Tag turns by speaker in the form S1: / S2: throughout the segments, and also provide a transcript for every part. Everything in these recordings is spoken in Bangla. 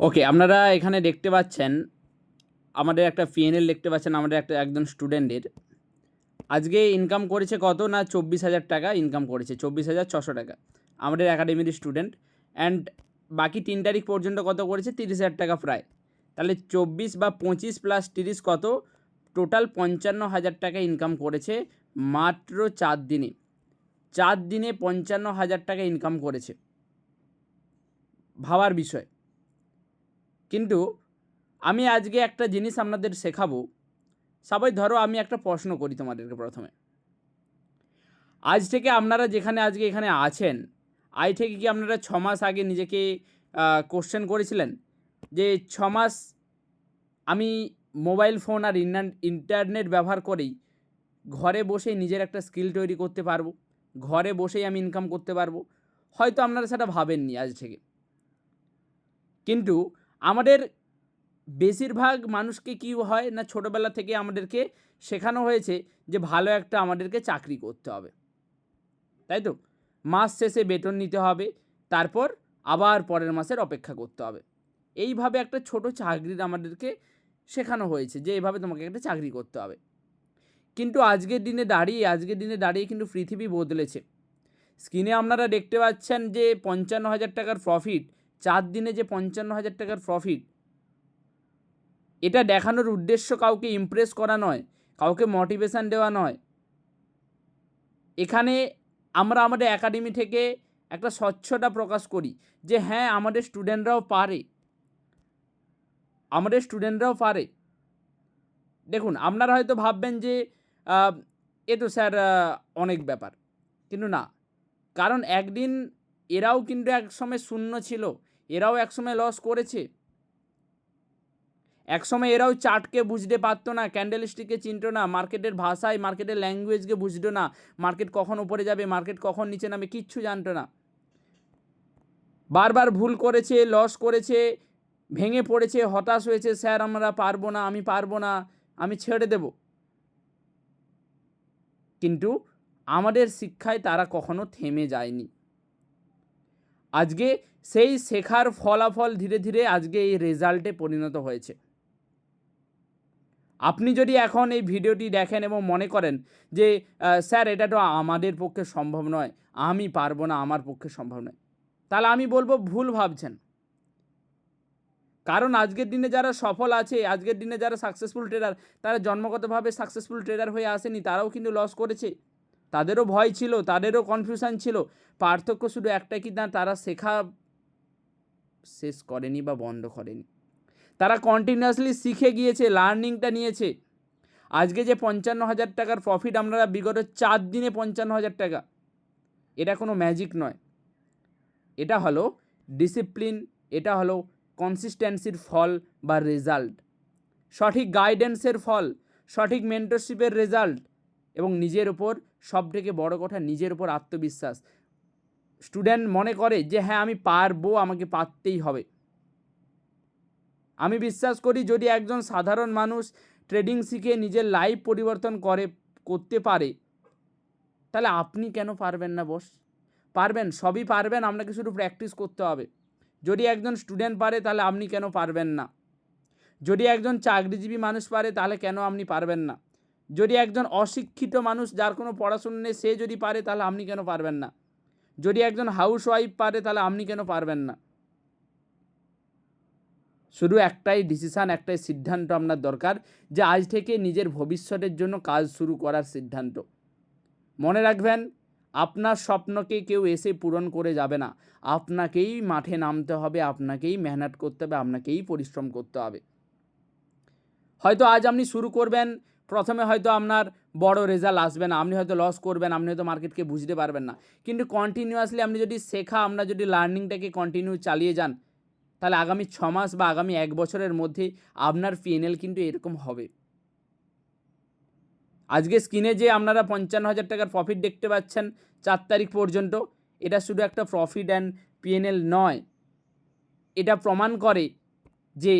S1: ওকে, আপনারা এখানে দেখতে পাচ্ছেন আমাদের একটা পিএনএল দেখতে পাচ্ছেন আমাদের একজন স্টুডেন্টের। আজকে ইনকাম করেছে কত না 24,000 টাকা ইনকাম করেছে, 24,600 টাকা আমাদের একাডেমির স্টুডেন্ট। অ্যান্ড বাকি 3 তারিখ পর্যন্ত কত করেছে 30,000 টাকা প্রায়। তাহলে 24 বা 25 প্লাস 30 কত, টোটাল 55,000 টাকা ইনকাম করেছে মাত্র 4 দিনে। 4 দিনে 55,000 টাকা ইনকাম করেছে, ভাবার বিষয়। কিন্তু আমি আজকে একটা জিনিস আপনাদের শেখাবো। সবাই ধরো আমি একটা প্রশ্ন করি তোমাদেরকে প্রথমে। আজ থেকে আপনারা যেখানে আজকে এখানে আছেন, আজ থেকে কি আপনারা 6 মাস আগে নিজেকে কোশ্চেন করেছিলেন যে 6 মাস আমি মোবাইল ফোন আর ইন্টারনেট ব্যবহার করেই ঘরে বসেই নিজের একটা স্কিল তৈরি করতে পারবো, ঘরে বসেই আমি ইনকাম করতে পারবো? হয়তো আপনারা সেটা ভাবেননি আজ থেকে। কিন্তু আমাদের বেশিরভাগ মানুষকে কী হয় না, ছোটোবেলা থেকে আমাদেরকে শেখানো হয়েছে যে ভালো একটা আমাদেরকে চাকরি করতে হবে, তাই তো? মাস শেষে বেতন নিতে হবে, তারপর আবার পরের মাসের অপেক্ষা করতে হবে। এইভাবে একটা ছোট চাকরির আমাদেরকে শেখানো হয়েছে যে এভাবে তোমাকে একটা চাকরি করতে হবে। কিন্তু আজকের দিনে দাঁড়িয়ে কিন্তু পৃথিবী বদলেছে। স্ক্রিনে আপনারা দেখতে পাচ্ছেন যে 55,000 টাকার প্রফিট, 4 দিনে যে 55,000 টাকার প্রফিট, এটা দেখানোর উদ্দেশ্য কাউকে ইমপ্রেস করা নয়, কাউকে মোটিভেশান দেওয়া নয়। এখানে আমরা আমাদের একাডেমি থেকে একটা স্বচ্ছতা প্রকাশ করি যে হ্যাঁ, আমাদের স্টুডেন্টরাও পারে। দেখুন, আপনারা হয়তো ভাববেন যে এ তো স্যার অনেক ব্যাপার, কিন্তু না। কারণ একদিন এরাও কিন্তু একসময় শূন্য ছিল, এরাও একসময় লস করেছে। একসময় এরাও চার্টকে বুঝতে পারতো না, ক্যান্ডেলস্টিককে চিনতো না, মার্কেটের ভাষায় মার্কেটের ল্যাঙ্গুয়েজকে বুঝতো না, মার্কেট কখন উপরে যাবে, মার্কেট কখন নিচে নামে, কিচ্ছু জানতো না। বারবার ভুল করেছে, লস করেছে, ভেঙে পড়েছে, হতাশ হয়েছে, স্যার আমরা পারবো না, আমি পারবো না, আমি ছেড়ে দেব। কিন্তু আমাদের শিক্ষায় তারা কখনো থেমে যায়নি। আজকে সেই শেখার ফলাফল ধীরে ধীরে আজকে এই রেজাল্টে পরিণত হয়েছে। আপনি যদি এখন এই ভিডিওটি দেখেন এবং মনে করেন যে স্যার এটা তো আমাদের পক্ষে সম্ভব নয়, আমি পারবো না, আমার পক্ষে সম্ভব নয়, তাহলে আমি বলবো ভুল ভাবছেন। কারণ আজকের দিনে যারা সফল আছে, আজকের দিনে যারা সাকসেসফুল ট্রেডার, তারা জন্মগতভাবে সাকসেসফুল ট্রেডার হয়ে আসেনি, তারাও কিন্তু লস করেছে। তাদেরও ভয় ছিল, তাদেরও কনফিউশন ছিল। পার্থক্য শুধু একটাই, কি না, তারা শেখা শেষ করেনি বা বন্ধ করেনি, তারা কন্টিনিউয়াসলি শিখে গিয়েছে, লার্নিংটা নিয়েছে। আজকে যে 55,000 টাকার প্রফিট আপনারা বিগত 4 দিনে 55,000 টাকা, এটা কোনো ম্যাজিক নয়, এটা হলো ডিসিপ্লিন, এটা হলো কনসিস্টেন্সির ফল বা রেজাল্ট, সঠিক গাইডেন্সের ফল, সঠিক মেন্টরশিপের রেজাল্ট, এবং নিজের ওপর সবথেকে বড় কথা নিজের ওপর আত্মবিশ্বাস। স্টুডেন্ট মনে করে যে হ্যাঁ আমি পারবো, আমাকে পারতেই হবে। আমি বিশ্বাস করি যদি একজন সাধারণ মানুষ ট্রেডিং শিখে নিজের লাইফ পরিবর্তন করতে পারে, তাহলে আপনি কেন পারবেন না বস? পারবেন, সবই পারবেন, আপনাকে শুধু প্র্যাকটিস করতে হবে। যদি একজন স্টুডেন্ট পারে তাহলে আপনি কেন পারবেন না? যদি একজন চাকরিজীবী মানুষ পারে তাহলে কেন আপনি পারবেন না? যদি একজন অশিক্ষিত মানুষ যার কোনো পড়াশোনা নেই সে যদি পারে তাহলে আপনি কেন পারবেন না? যদি একজন হাউসওয়াইফ পারে তাহলে আপনি কেন পারবেন না? শুধু একটাই ডিসিশান, একটাই সিদ্ধান্ত আপনার দরকার, যে আজ থেকে নিজের ভবিষ্যতের জন্য কাজ শুরু করার সিদ্ধান্ত। মনে রাখবেন, আপনার স্বপ্নকে কেউ এসে পূরণ করে যাবে না, আপনাকেই মাঠে নামতে হবে, আপনাকেই মেহনত করতে হবে, আপনাকেই পরিশ্রম করতে হবে। হয়তো আজ আপনি শুরু করবেন, প্রথমে হয়তো আপনার বড় রেজাল্ট আসবে না, আপনি হয়তো লস করবেন, আপনি হয়তো মার্কেটকে বুঝতে পারবেন না, কিন্তু কন্টিনিউয়াসলি আপনি যদি আমরা যদি লার্নিংটাকে কন্টিনিউ চালিয়ে যান, তাহলে আগামী 6 মাস বা আগামী 1 বছরের মধ্যে আপনার পিএনএল কিন্তু এরকম হবে। আজকে স্ক্রিনে যে আপনারা 55,000 টাকার প্রফিট দেখতে পাচ্ছেন 4 তারিখ পর্যন্ত, এটা শুধু একটা প্রফিট অ্যান্ড পিএনএল নয়, এটা প্রমাণ করে যে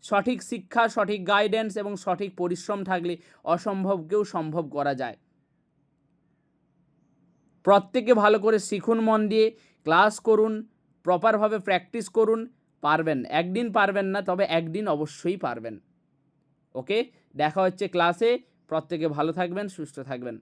S1: সঠিক শিক্ষা, সঠিক গাইডেন্স এবং সঠিক পরিশ্রম থাকলে অসম্ভবকেও সম্ভব করা যায়। প্রত্যেকে ভালো করে শিখুন, মন দিয়ে ক্লাস করুন, প্রপারভাবে প্র্যাকটিস করুন, পারবেন, একদিন পারবেন না, তবে একদিন অবশ্যই পারবেন। ওকে, দেখা হচ্ছে ক্লাসে। প্রত্যেকে ভালো থাকবেন, সুস্থ থাকবেন।